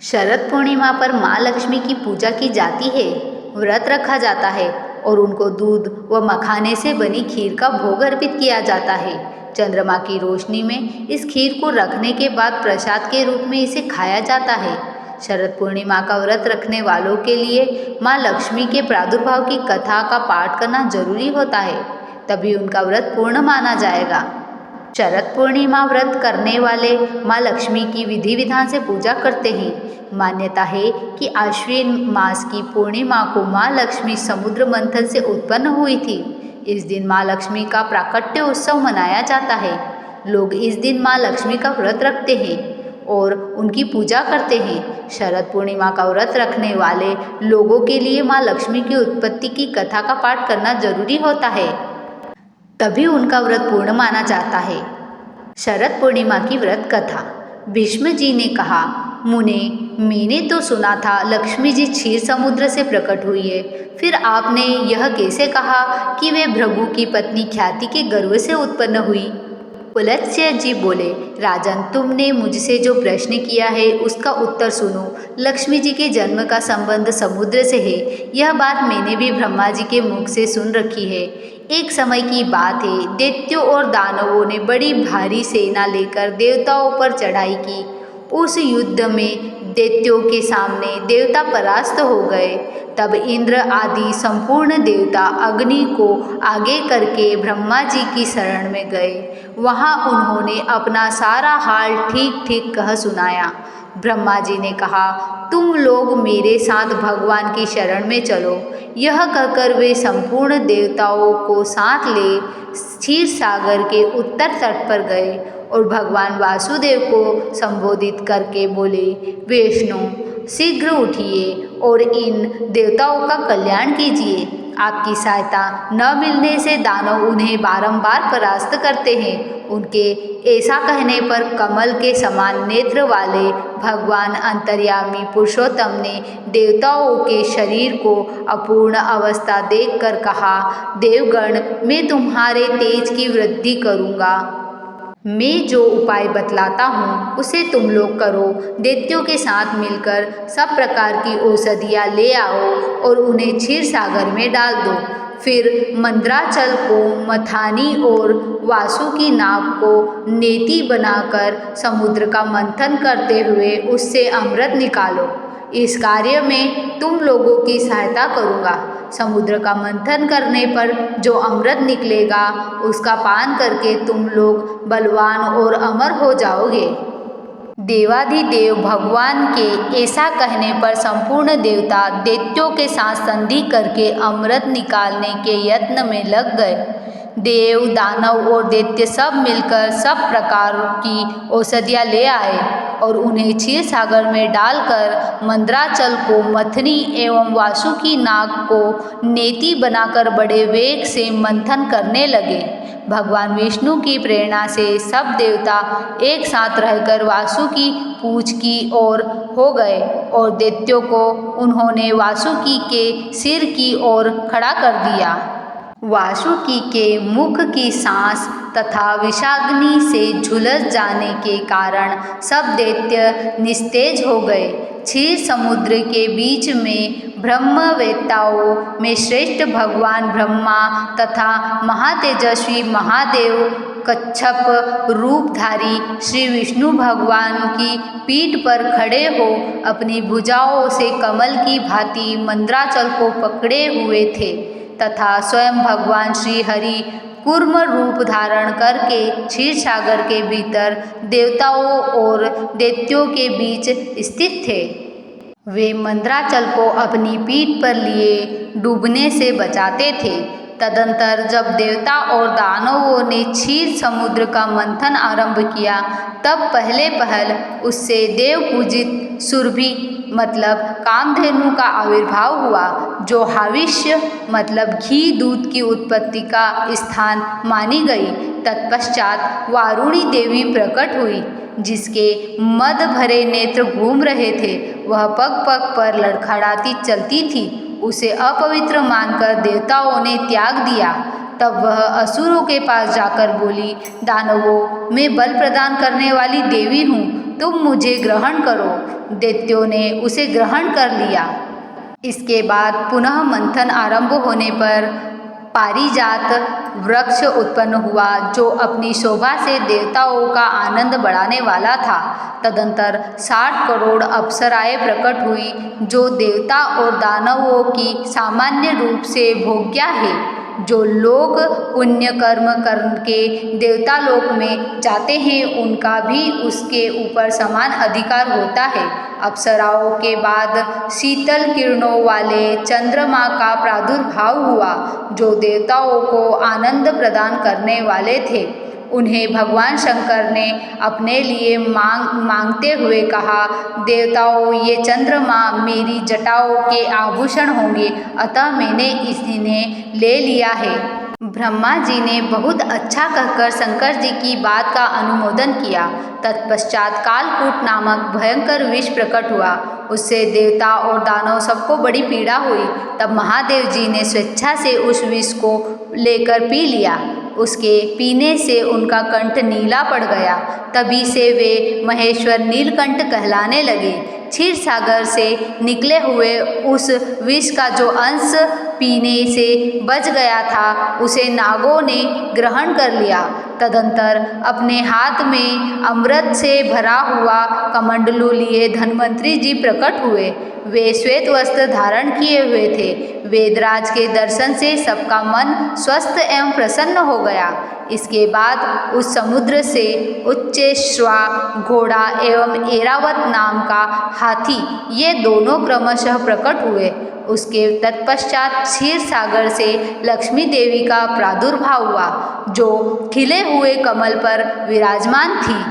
शरद पूर्णिमा पर माँ लक्ष्मी की पूजा की जाती है। व्रत रखा जाता है और उनको दूध व मखाने से बनी खीर का भोग अर्पित किया जाता है। चंद्रमा की रोशनी में इस खीर को रखने के बाद प्रसाद के रूप में इसे खाया जाता है। शरद पूर्णिमा का व्रत रखने वालों के लिए माँ लक्ष्मी के प्रादुर्भाव की कथा का पाठ करना जरूरी होता है, तभी उनका व्रत पूर्ण माना जाएगा। शरद पूर्णिमा व्रत करने वाले माँ लक्ष्मी की विधि विधान से पूजा करते हैं। मान्यता है कि आश्विन मास की पूर्णिमा को माँ लक्ष्मी समुद्र मंथन से उत्पन्न हुई थी। इस दिन माँ लक्ष्मी का प्राकट्य उत्सव मनाया जाता है। लोग इस दिन माँ लक्ष्मी का व्रत रखते हैं और उनकी पूजा करते हैं। शरद पूर्णिमा का व्रत रखने वाले लोगों के लिए माँ लक्ष्मी की उत्पत्ति की कथा का पाठ करना जरूरी होता है, तभी उनका व्रत पूर्ण माना जाता है। शरद पूर्णिमा की व्रत कथा। भीष्म जी ने कहा, मुने, मैंने तो सुना था लक्ष्मी जी क्षीर समुद्र से प्रकट हुई है, फिर आपने यह कैसे कहा कि वे भृगु की पत्नी ख्याति के गर्भ से उत्पन्न हुई? पुलत्स्य जी बोले, राजन, तुमने मुझसे जो प्रश्न किया है उसका उत्तर सुनो। लक्ष्मी जी के जन्म का संबंध समुद्र से है। यह बात मैंने भी ब्रह्मा जी के मुख से सुन रखी है। एक समय की बात है, दैत्यों और दानवों ने बड़ी भारी सेना लेकर देवताओं पर चढ़ाई की। उस युद्ध में दैत्यों के सामने देवता परास्त हो गए। तब इंद्र आदि संपूर्ण देवता अग्नि को आगे करके ब्रह्मा जी की शरण में गए। वहाँ उन्होंने अपना सारा हाल ठीक ठीक कह सुनाया। ब्रह्मा जी ने कहा, तुम लोग मेरे साथ भगवान की शरण में चलो। यह कहकर वे संपूर्ण देवताओं को साथ ले क्षीर सागर के उत्तर तट पर गए और भगवान वासुदेव को संबोधित करके बोले, वैष्णो, शीघ्र उठिए और इन देवताओं का कल्याण कीजिए। आपकी सहायता न मिलने से दानव उन्हें बारंबार परास्त करते हैं। उनके ऐसा कहने पर कमल के समान नेत्र वाले भगवान अंतर्यामी पुरुषोत्तम ने देवताओं के शरीर को अपूर्ण अवस्था देखकर कहा, देवगण, मैं तुम्हारे तेज की वृद्धि करूँगा। मैं जो उपाय बतलाता हूँ उसे तुम लोग करो। दैत्यों के साथ मिलकर सब प्रकार की औषधियाँ ले आओ और उन्हें क्षीर सागर में डाल दो। फिर मंद्राचल को मथानी और वासुकी नाग को नेति बनाकर समुद्र का मंथन करते हुए उससे अमृत निकालो। इस कार्य में तुम लोगों की सहायता करूँगा। समुद्र का मंथन करने पर जो अमृत निकलेगा उसका पान करके तुम लोग बलवान और अमर हो जाओगे। देवाधिदेव भगवान के ऐसा कहने पर संपूर्ण देवता दैत्यों के साथ संधि करके अमृत निकालने के यत्न में लग गए। देव, दानव और दैत्य सब मिलकर सब प्रकार की औषधियाँ ले आए और उन्हें क्षीर सागर में डालकर मंद्राचल को मथनी एवं वासुकी नाग को नेति बनाकर बड़े वेग से मंथन करने लगे। भगवान विष्णु की प्रेरणा से सब देवता एक साथ रहकर वासुकी पूछ की ओर हो गए और दैत्यों को उन्होंने वासुकी के सिर की ओर खड़ा कर दिया। वासुकी के मुख की सांस तथा विषाग्नि से झुलस जाने के कारण सब दैत्य निस्तेज हो गए। क्षीर समुद्र के बीच में ब्रह्मवेत्ताओं में श्रेष्ठ भगवान ब्रह्मा तथा महातेजस्वी महादेव कच्छप रूपधारी श्री विष्णु भगवान की पीठ पर खड़े हो अपनी भुजाओं से कमल की भांति मंद्राचल को पकड़े हुए थे तथा स्वयं भगवान श्री हरि कूर्म रूप धारण करके क्षीर सागर के भीतर देवताओं और दैत्यों के बीच स्थित थे। वे मंद्राचल को अपनी पीठ पर लिए डूबने से बचाते थे। तदंतर जब देवता और दानवों ने क्षीर समुद्र का मंथन आरंभ किया, तब पहले पहल उससे देव पूजित सुरभि मतलब कामधेनु का आविर्भाव हुआ, जो हाविष्य मतलब घी दूध की उत्पत्ति का स्थान मानी गई। तत्पश्चात वारुणी देवी प्रकट हुई, जिसके मद भरे नेत्र घूम रहे थे। वह पग पग पर लड़खड़ाती चलती थी। उसे अपवित्र मानकर देवताओं ने त्याग दिया। तब वह असुरों के पास जाकर बोली, दानवों, मैं बल प्रदान करने वाली देवी हूँ। तुम मुझे ग्रहण करो। दैत्यों ने उसे ग्रहण कर लिया। इसके बाद पुनः मंथन आरंभ होने पर पारिजात वृक्ष उत्पन्न हुआ, जो अपनी शोभा से देवताओं का आनंद बढ़ाने वाला था। तदंतर 60 करोड़ अप्सराएं प्रकट हुई, जो देवता और दानवों की सामान्य रूप से भोग्या है। जो लोग पुण्य कर्म करके देवता लोक में जाते हैं, उनका भी उसके ऊपर समान अधिकार होता है। अप्सराओं के बाद शीतल किरणों वाले चंद्रमा का प्रादुर्भाव हुआ, जो देवताओं को आनंद प्रदान करने वाले थे। उन्हें भगवान शंकर ने अपने लिए मांगते हुए कहा, देवताओं, ये चंद्रमा मेरी जटाओं के आभूषण होंगे, अतः मैंने इन्हें ले लिया है। ब्रह्मा जी ने बहुत अच्छा कहकर शंकर जी की बात का अनुमोदन किया। तत्पश्चात कालकूट नामक भयंकर विष प्रकट हुआ। उससे देवता और दानव सबको बड़ी पीड़ा हुई। तब महादेव जी ने स्वेच्छा से उस विष को लेकर पी लिया। उसके पीने से उनका कंठ नीला पड़ गया। तभी से वे महेश्वर नीलकंठ कहलाने लगे। क्षीर सागर से निकले हुए उस विष का जो अंश पीने से बच गया था, उसे नागों ने ग्रहण कर लिया। तदंतर अपने हाथ में अमृत से भरा हुआ कमंडलू लिए धन्वंतरी जी प्रकट हुए। वे श्वेत वस्त्र धारण किए हुए थे। वेदराज के दर्शन से सबका मन स्वस्थ एवं प्रसन्न हो गया। इसके बाद उस समुद्र से उच्चैश्रवा घोड़ा एवं ऐरावत नाम का हाथी, ये दोनों क्रमशः प्रकट हुए। उसके तत्पश्चात क्षीर सागर से लक्ष्मी देवी का प्रादुर्भाव हुआ, जो खिले हुए कमल पर विराजमान थी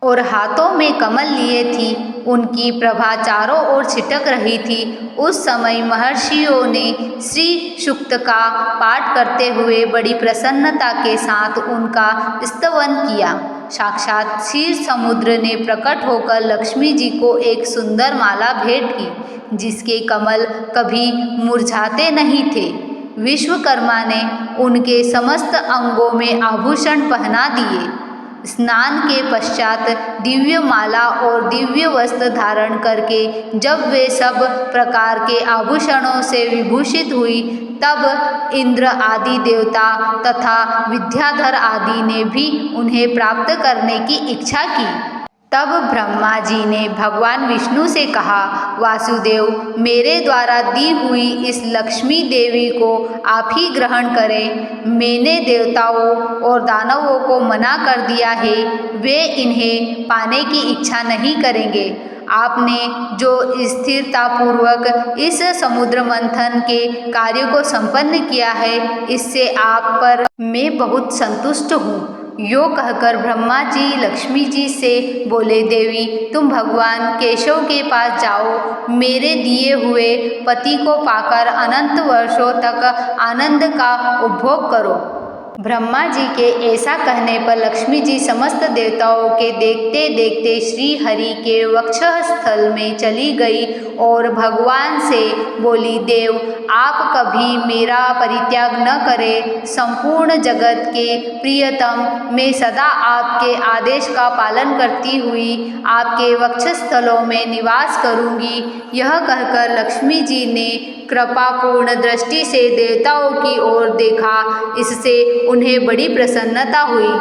और हाथों में कमल लिए थी। उनकी प्रभा चारों ओर छिटक रही थी। उस समय महर्षियों ने श्री सूक्त का पाठ करते हुए बड़ी प्रसन्नता के साथ उनका स्तवन किया। साक्षात क्षीर समुद्र ने प्रकट होकर लक्ष्मी जी को एक सुंदर माला भेंट की, जिसके कमल कभी मुरझाते नहीं थे। विश्वकर्मा ने उनके समस्त अंगों में आभूषण पहना दिए। स्नान के पश्चात दिव्य माला और दिव्य वस्त्र धारण करके जब वे सब प्रकार के आभूषणों से विभूषित हुई, तब इंद्र आदि देवता तथा विद्याधर आदि ने भी उन्हें प्राप्त करने की इच्छा की। तब ब्रह्मा जी ने भगवान विष्णु से कहा, वासुदेव, मेरे द्वारा दी हुई इस लक्ष्मी देवी को आप ही ग्रहण करें। मैंने देवताओं और दानवों को मना कर दिया है, वे इन्हें पाने की इच्छा नहीं करेंगे। आपने जो स्थिरतापूर्वक इस समुद्र मंथन के कार्य को संपन्न किया है, इससे आप पर मैं बहुत संतुष्ट हूँ। यो कहकर ब्रह्मा जी लक्ष्मी जी से बोले, देवी, तुम भगवान केशव के पास जाओ। मेरे दिए हुए पति को पाकर अनंत वर्षों तक आनंद का उपभोग करो। ब्रह्मा जी के ऐसा कहने पर लक्ष्मी जी समस्त देवताओं के देखते देखते श्री हरि के वक्षस्थल में चली गई और भगवान से बोली, देव, आप कभी मेरा परित्याग न करें। संपूर्ण जगत के प्रियतम, मैं सदा आपके आदेश का पालन करती हुई आपके वक्षस्थलों में निवास करूंगी। यह कहकर लक्ष्मी जी ने कृपापूर्ण दृष्टि से देवताओं की ओर देखा। इससे उन्हें बड़ी प्रसन्नता हुई।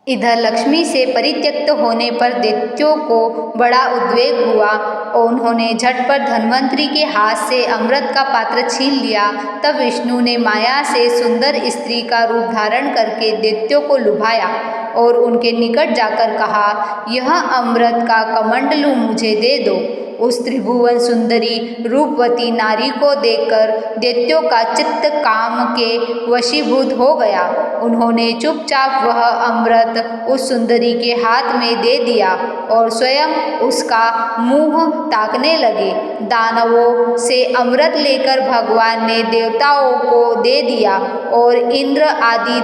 इधर लक्ष्मी से परित्यक्त होने पर दैत्यों को बड़ा उद्वेग हुआ और उन्होंने झटपट धन्वंतरी के हाथ से अमृत का पात्र छीन लिया। तब विष्णु ने माया से सुंदर स्त्री का रूप धारण करके दैत्यों को लुभाया और उनके निकट जाकर कहा, यह अमृत का कमंडलू मुझे दे दो। उस त्रिभुवन सुंदरी रूपवती नारी को देखकर दैत्यों का चित्त काम के वशीभूत हो गया। उन्होंने चुपचाप वह अमृत उस सुंदरी के हाथ में दे दिया और स्वयं उसका मुंह ताकने लगे। दानवों से अमृत लेकर भगवान ने देवताओं को दे दिया और इंद्र आदि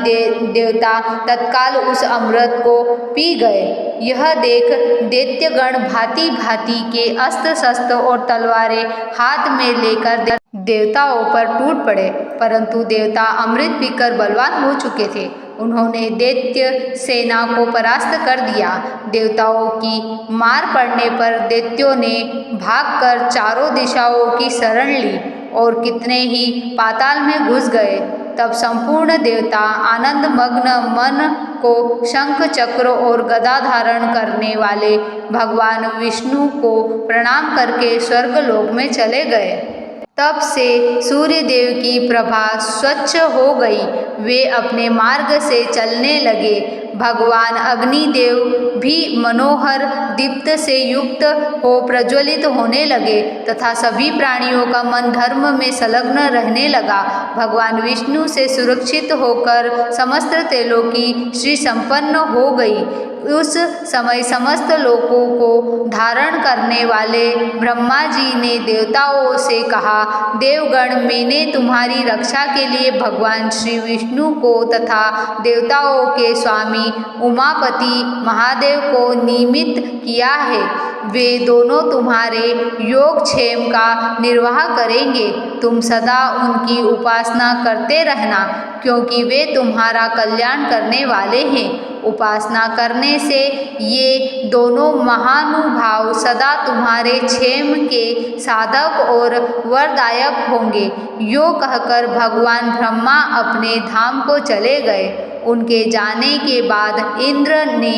देवता तत्काल उस अमृत को पी गए। यह देख दैत्यगण भांति भांति के अस्त्र शस्त्र और तलवारें हाथ में लेकर देवताओं पर टूट पड़े, परंतु देवता अमृत पीकर बलवान हो चुके थे। उन्होंने दैत्य सेना को परास्त कर दिया। देवताओं की मार पड़ने पर दैत्यों ने भागकर चारों दिशाओं की शरण ली और कितने ही पाताल में घुस गए। तब संपूर्ण देवता आनंद मग्न मन को शंख चक्र और गदा धारण करने वाले भगवान विष्णु को प्रणाम करके स्वर्गलोक में चले गए। तब से सूर्य देव की प्रभा स्वच्छ हो गई, वे अपने मार्ग से चलने लगे। भगवान अग्निदेव भी मनोहर दीप्त से युक्त हो प्रज्वलित होने लगे तथा सभी प्राणियों का मन धर्म में संलग्न रहने लगा। भगवान विष्णु से सुरक्षित होकर समस्त त्रैलोकी श्री संपन्न हो गई। उस समय समस्त लोकों को धारण करने वाले ब्रह्मा जी ने देवताओं से कहा, देवगण, मैंने तुम्हारी रक्षा के लिए भगवान श्री विष्णु को तथा देवताओं के स्वामी उमापति महादेव को निमित्त किया है। वे दोनों तुम्हारे योगक्षेम का निर्वाह करेंगे। तुम सदा उनकी उपासना करते रहना, क्योंकि वे तुम्हारा कल्याण करने वाले हैं। उपासना करने से ये दोनों महानुभाव सदा तुम्हारे क्षेम के साधक और वरदायक होंगे। यो कहकर भगवान ब्रह्मा अपने धाम को चले गए। उनके जाने के बाद इंद्र ने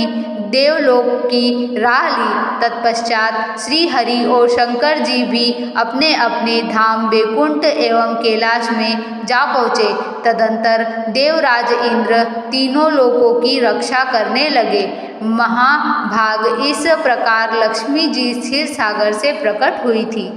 देवलोक की राह ली। तत्पश्चात श्री हरि और शंकर जी भी अपने अपने धाम वैकुंठ एवं कैलाश में जा पहुँचे। तदंतर देवराज इंद्र तीनों लोकों की रक्षा करने लगे। महाभाग इस प्रकार लक्ष्मी जी क्षीर सागर से प्रकट हुई थी।